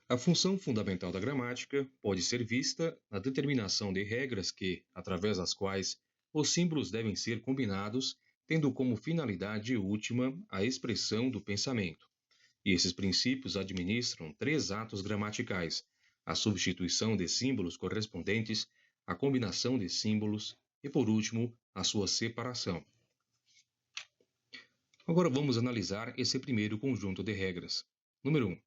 A função fundamental da gramática pode ser vista na determinação de regras que, através das quais os símbolos devem ser combinados, tendo como finalidade última a expressão do pensamento. E esses princípios administram três atos gramaticais: a substituição de símbolos correspondentes, a combinação de símbolos e, por último, a sua separação. Agora vamos analisar esse primeiro conjunto de regras. Número 1.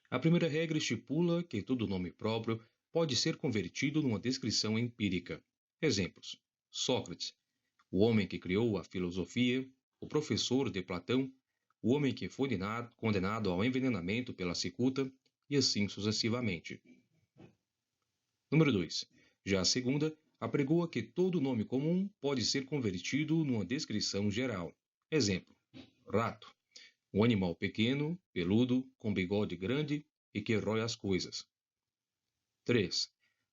A primeira regra estipula que todo nome próprio pode ser convertido numa descrição empírica. Exemplos: Sócrates, o homem que criou a filosofia, o professor de Platão, o homem que foi condenado ao envenenamento pela cicuta, e assim sucessivamente. Número 2. Já a segunda apregoa que todo nome comum pode ser convertido numa descrição geral. Exemplo: rato, um animal pequeno, peludo, com bigode grande e que rói as coisas. 3.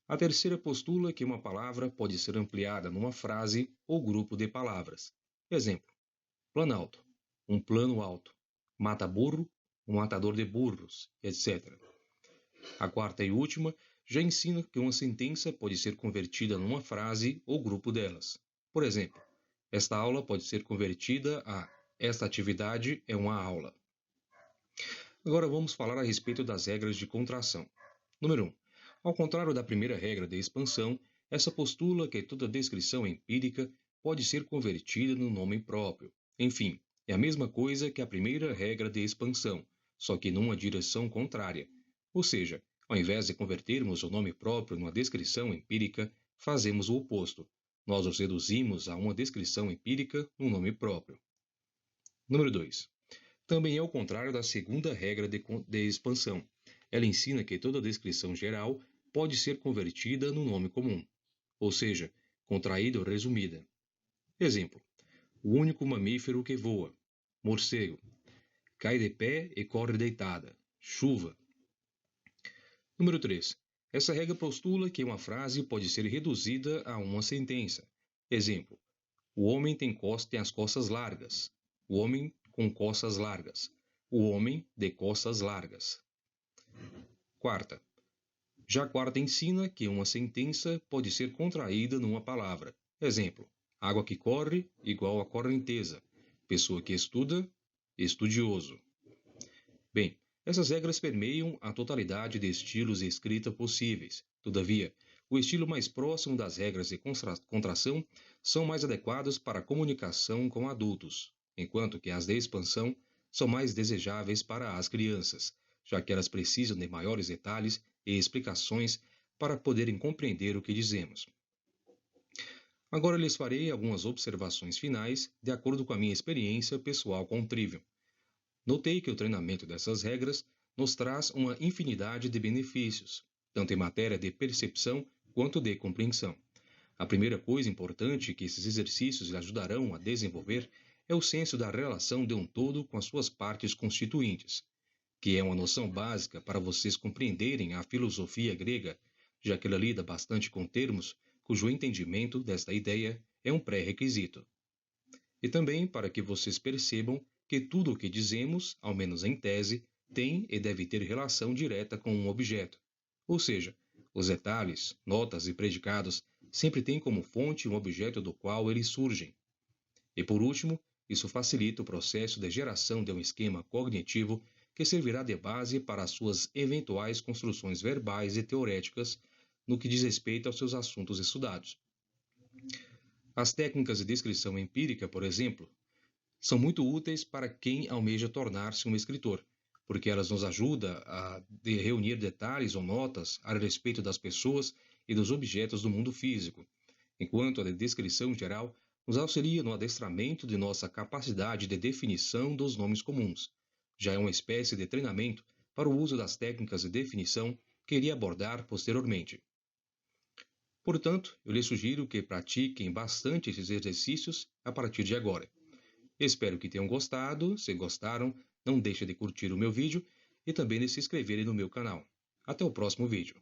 A terceira postula que uma palavra pode ser ampliada numa frase ou grupo de palavras. Exemplo: planalto, um plano alto, mata-burro, um matador de burros, etc. A quarta e última já ensina que uma sentença pode ser convertida numa frase ou grupo delas. Por exemplo, esta aula pode ser convertida a esta atividade é uma aula. Agora vamos falar a respeito das regras de contração. Número 1. Ao contrário da primeira regra de expansão, essa postula que toda descrição empírica pode ser convertida no nome próprio. Enfim, é a mesma coisa que a primeira regra de expansão, só que numa direção contrária. Ou seja, ao invés de convertermos o nome próprio numa descrição empírica, fazemos o oposto. Nós os reduzimos a uma descrição empírica no nome próprio. Número 2. Também é o contrário da segunda regra de expansão. Ela ensina que toda descrição geral pode ser convertida no nome comum, ou seja, contraída ou resumida. Exemplo: o único mamífero que voa, morcego, cai de pé e corre deitada, chuva. Número 3. Essa regra postula que uma frase pode ser reduzida a uma sentença. Exemplo: o homem tem as costas largas, o homem com costas largas, o homem de costas largas. Quarta. Já a quarta ensina que uma sentença pode ser contraída numa palavra. Exemplo: água que corre igual a correnteza, pessoa que estuda, estudioso. Bem, essas regras permeiam a totalidade de estilos de escrita possíveis. Todavia, o estilo mais próximo das regras de contração são mais adequados para a comunicação com adultos, enquanto que as de expansão são mais desejáveis para as crianças, já que elas precisam de maiores detalhes e explicações para poderem compreender o que dizemos. Agora lhes farei algumas observações finais de acordo com a minha experiência pessoal com o Trivium. Notei que o treinamento dessas regras nos traz uma infinidade de benefícios, tanto em matéria de percepção quanto de compreensão. A primeira coisa importante que esses exercícios lhe ajudarão a desenvolver é o senso da relação de um todo com as suas partes constituintes, que é uma noção básica para vocês compreenderem a filosofia grega, já que ela lida bastante com termos cujo entendimento desta ideia é um pré-requisito. E também para que vocês percebam que tudo o que dizemos, ao menos em tese, tem e deve ter relação direta com um objeto. Ou seja, os detalhes, notas e predicados sempre têm como fonte um objeto do qual eles surgem. E por último, isso facilita o processo de geração de um esquema cognitivo que servirá de base para as suas eventuais construções verbais e teoréticas no que diz respeito aos seus assuntos estudados. As técnicas de descrição empírica, por exemplo, são muito úteis para quem almeja tornar-se um escritor, porque elas nos ajudam a reunir detalhes ou notas a respeito das pessoas e dos objetos do mundo físico, enquanto a de descrição geral nos auxilia no adestramento de nossa capacidade de definição dos nomes comuns. Já é uma espécie de treinamento para o uso das técnicas de definição que irei abordar posteriormente. Portanto, eu lhes sugiro que pratiquem bastante esses exercícios a partir de agora. Espero que tenham gostado. Se gostaram, não deixe de curtir o meu vídeo e também de se inscreverem no meu canal. Até o próximo vídeo.